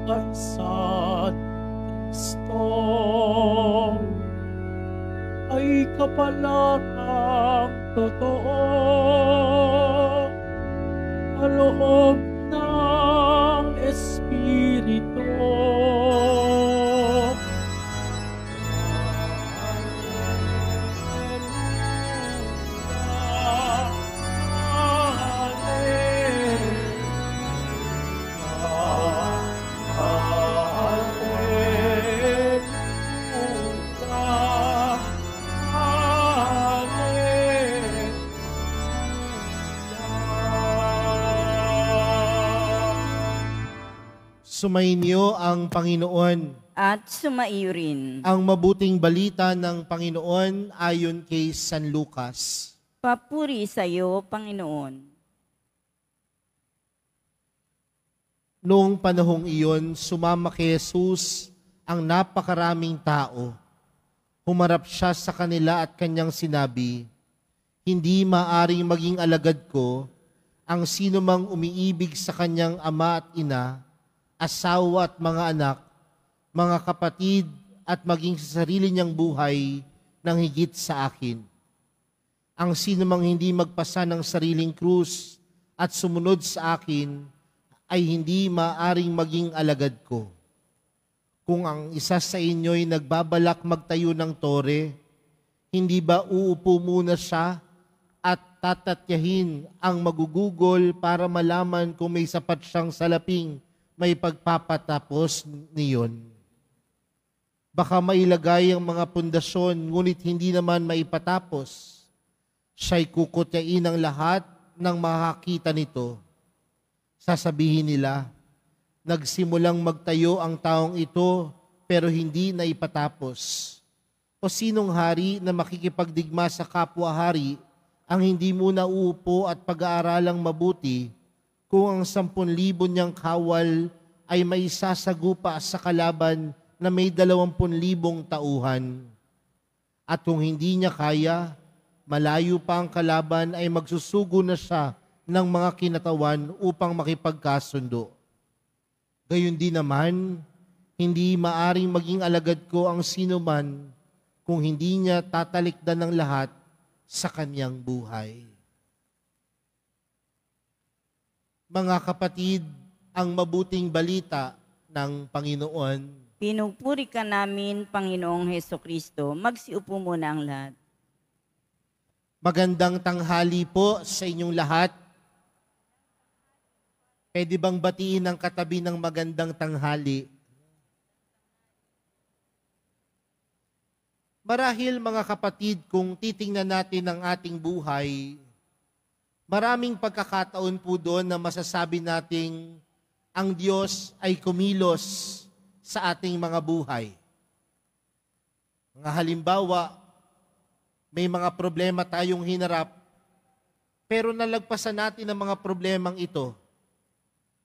Kaisa Kristo ay kapalaran totoo, kaloob ng Espiritu. Sumainyo ang Panginoon. At sumaiyo rin. Ang mabuting balita ng Panginoon ayon kay San Lucas. Papuri sa iyo, Panginoon. Noong panahong iyon, sumama kay Jesus ang napakaraming tao. Humarap siya sa kanila at kanyang sinabi, "Hindi maaring maging alagad ko ang sinumang umiibig sa kanyang ama at ina, asawa at mga anak, mga kapatid at maging sa sarili niyang buhay ng higit sa akin. Ang sinumang hindi magpasa ng sariling krus at sumunod sa akin ay hindi maaring maging alagad ko. Kung ang isa sa inyo'y nagbabalak magtayo ng tore, hindi ba uupo muna siya at tatatyahin ang magugugol para malaman kung may sapat siyang salaping may pagpapatapos niyon? Baka mailagay ang mga pundasyon, ngunit hindi naman maipatapos. Siya'y kukutyain ng lahat ng makakita nito. Sasabihin nila, nagsimulang magtayo ang taong ito, pero hindi na ipatapos. O sinong hari na makikipagdigma sa kapwa-hari ang hindi muna uupo at pag-aaralang mabuti, kung ang 10,000 niyang kawal ay may sasagupa sa kalaban na may 20,000 tauhan. At kung hindi niya kaya, malayo pa ang kalaban ay magsusugo na siya ng mga kinatawan upang makipagkasundo. Gayon din naman, hindi maaring maging alagad ko ang sinuman kung hindi niya tatalikdan ng lahat sa kanyang buhay." Mga kapatid, ang mabuting balita ng Panginoon. Pinupuri ka namin, Panginoong Hesukristo. Magsiupo muna ang lahat. Magandang tanghali po sa inyong lahat. Pwede bang batiin ang katabi ng magandang tanghali? Marahil mga kapatid, kung titingnan natin ang ating buhay, maraming pagkakataon po doon na masasabi nating ang Diyos ay kumilos sa ating mga buhay. Mga halimbawa, may mga problema tayong hinarap, pero nalagpasan natin ang mga problemang ito.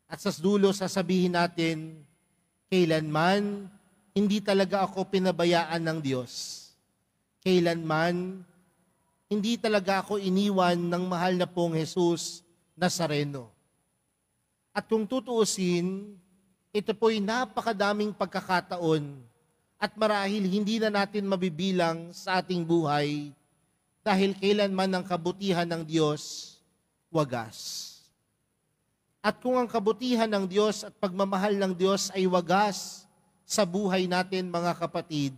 At sa dulo sasabihin natin, kailanman hindi talaga ako pinabayaan ng Diyos. Kailanman hindi talaga ako iniwan ng mahal na pong Jesus Nazareno. At kung tutuusin, ito po'y napakadaming pagkakataon at marahil hindi na natin mabibilang sa ating buhay dahil kailanman ang kabutihan ng Diyos wagas. At kung ang kabutihan ng Diyos at pagmamahal ng Diyos ay wagas sa buhay natin, mga kapatid,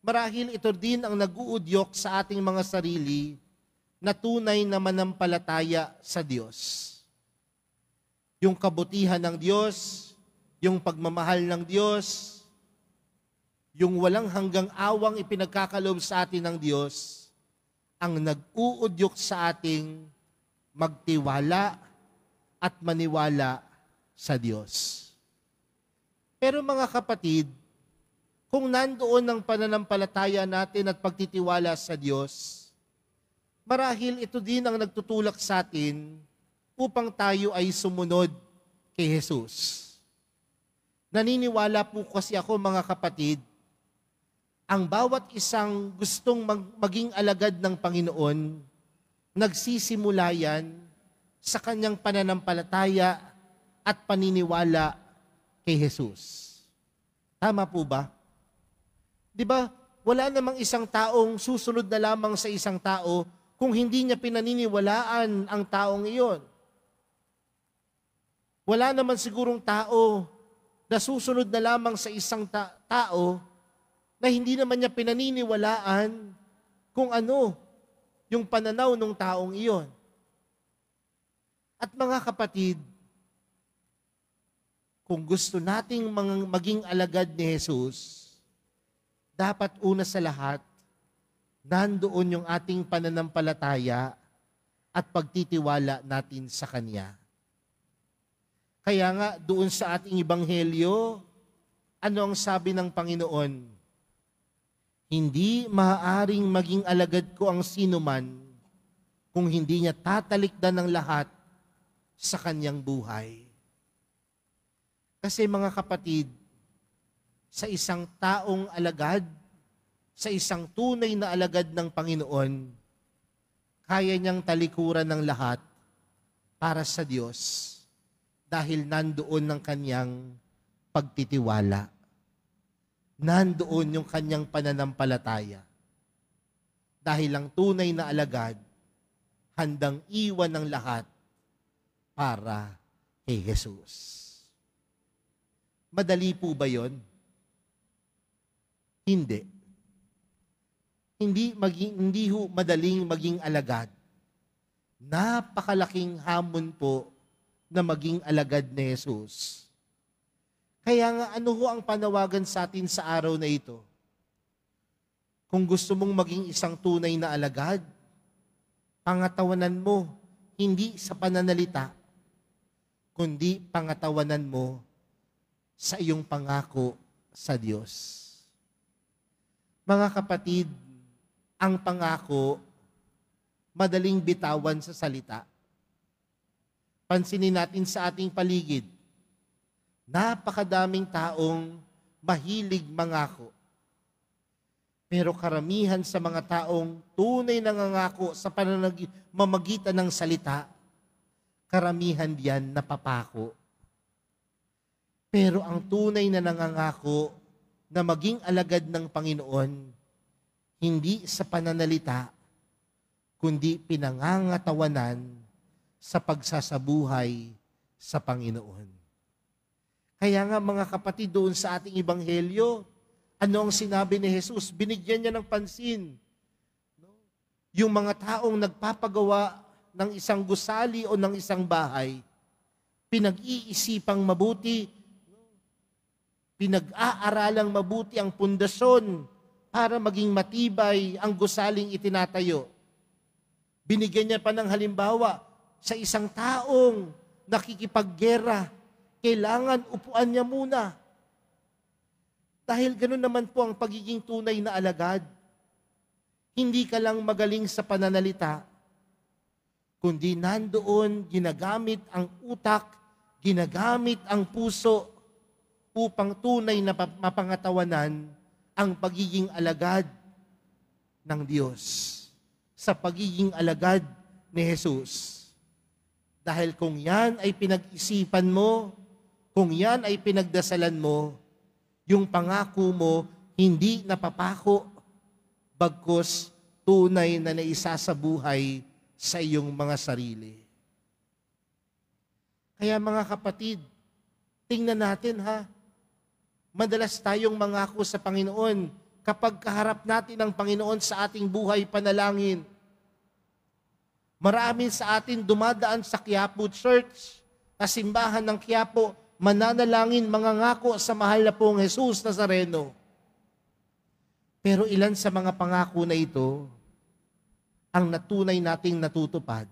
marahil ito din ang nag-uudyok sa ating mga sarili na tunay na manampalataya sa Diyos. Yung kabutihan ng Diyos, yung pagmamahal ng Diyos, yung walang hanggang awang ipinagkakaloob sa atin ng Diyos, ang nag-uudyok sa ating magtiwala at maniwala sa Diyos. Pero mga kapatid, kung nandoon ang pananampalataya natin at pagtitiwala sa Diyos, marahil ito din ang nagtutulak sa atin upang tayo ay sumunod kay Jesus. Naniniwala po kasi ako, mga kapatid, ang bawat isang gustong maging alagad ng Panginoon, nagsisimula yan sa kanyang pananampalataya at paniniwala kay Jesus. Tama po ba? Di ba, wala namang isang taong susunod na lamang sa isang tao kung hindi niya pinaniniwalaan ang taong iyon. Wala naman sigurong tao na susunod na lamang sa isang tao na hindi naman niya pinaniniwalaan kung ano yung pananaw ng taong iyon. At mga kapatid, kung gusto nating maging alagad ni Jesus, dapat una sa lahat, nandoon yung ating pananampalataya at pagtitiwala natin sa Kanya. Kaya nga, doon sa ating ebanghelyo, ano ang sabi ng Panginoon? Hindi maaaring maging alagad ko ang sinuman kung hindi niya tatalikdan ng lahat sa kanyang buhay. Kasi mga kapatid, sa isang taong alagad, sa isang tunay na alagad ng Panginoon, kaya niyang talikuran ng lahat para sa Diyos dahil nandoon ng kanyang pagtitiwala. Nandoon yung kanyang pananampalataya. Dahil ang tunay na alagad, handang iwan ng lahat para kay Jesus. Madali po ba yon? Hindi. Hindi ho madaling maging alagad. Napakalaking hamon po na maging alagad ni Jesus. Kaya nga, ano ho ang panawagan sa atin sa araw na ito? Kung gusto mong maging isang tunay na alagad, pangatawanan mo, hindi sa pananalita, kundi pangatawanan mo sa iyong pangako sa Diyos. Mga kapatid, ang pangako, madaling bitawan sa salita. Pansinin natin sa ating paligid, napakadaming taong mahilig mangako. Pero karamihan sa mga taong tunay nangangako sa pamamagitan ng salita, karamihan diyan napapako. Pero ang tunay na nangangako na maging alagad ng Panginoon, hindi sa pananalita, kundi pinangangatawanan sa pagsasabuhay sa Panginoon. Kaya nga mga kapatid, doon sa ating ebanghelyo, ano ang sinabi ni Jesus? Binigyan niya ng pansin. Yung mga taong nagpapagawa ng isang gusali o ng isang bahay, pinag-iisipang mabuti, pinag-aaralang mabuti ang pundasyon para maging matibay ang gusaling itinatayo. Binigyan niya pa ng halimbawa sa isang taong nakikipaggera, kailangan upuan niya muna. Dahil ganoon naman po ang pagiging tunay na alagad. Hindi ka lang magaling sa pananalita, kundi nandoon ginagamit ang utak, ginagamit ang puso upang tunay na mapangatawanan ang pagiging alagad ng Diyos sa pagiging alagad ni Jesus. Dahil kung yan ay pinag-isipan mo, kung yan ay pinagdasalan mo, yung pangako mo hindi napapako, bagkus tunay na naisasabuhay sa iyong mga sarili. Kaya mga kapatid, tingnan natin ha, madalas tayong mangako sa Panginoon kapag kaharap natin ang Panginoon sa ating buhay panalangin. Marami sa atin dumadaan sa Quiapo Church, sa simbahan ng Quiapo, mananalangin, mangangako sa mahal na pong Jesus Nazareno. Pero ilan sa mga pangako na ito ang natunay nating natutupad?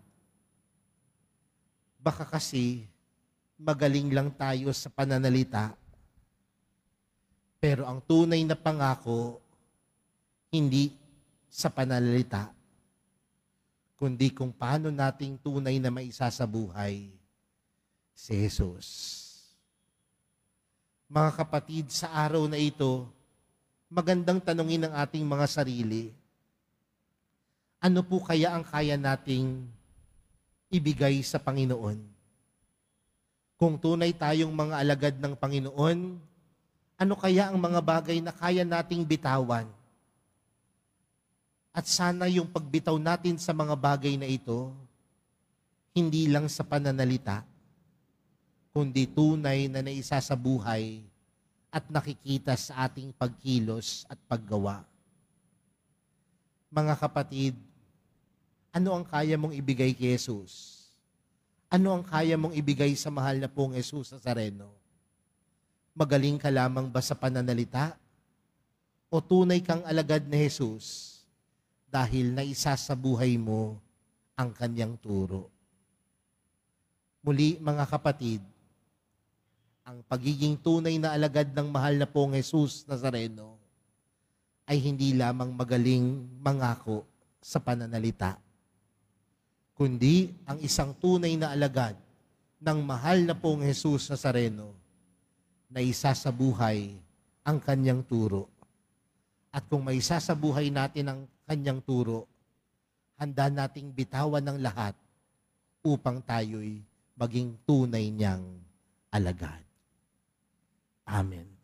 Baka kasi magaling lang tayo sa pananalita, Pero ang tunay na pangako, hindi sa pananalita, kundi kung paano nating tunay na maisasabuhay si Jesus. Mga kapatid, sa araw na ito, magandang tanungin ng ating mga sarili, ano po kaya ang kaya nating ibigay sa Panginoon? Kung tunay tayong mga alagad ng Panginoon, ano kaya ang mga bagay na kaya nating bitawan? At sana yung pagbitaw natin sa mga bagay na ito, hindi lang sa pananalita, kundi tunay na naisasabuhay at nakikita sa ating pagkilos at paggawa. Mga kapatid, ano ang kaya mong ibigay kay Jesus? Ano ang kaya mong ibigay sa mahal na pong Jesus Nazareno? Magaling ka lamang ba sa pananalita? O tunay kang alagad na Jesus dahil naisasabuhay mo ang kanyang turo? Muli mga kapatid, ang pagiging tunay na alagad ng mahal na pong Jesus Nazareno ay hindi lamang magaling mangako sa pananalita, kundi ang isang tunay na alagad ng mahal na pong Jesus Nazareno na isasabuhay ang kanyang turo. At kung may isasabuhay natin ang kanyang turo, handa nating bitawan ng lahat upang tayo'y maging tunay niyang alagad. Amen.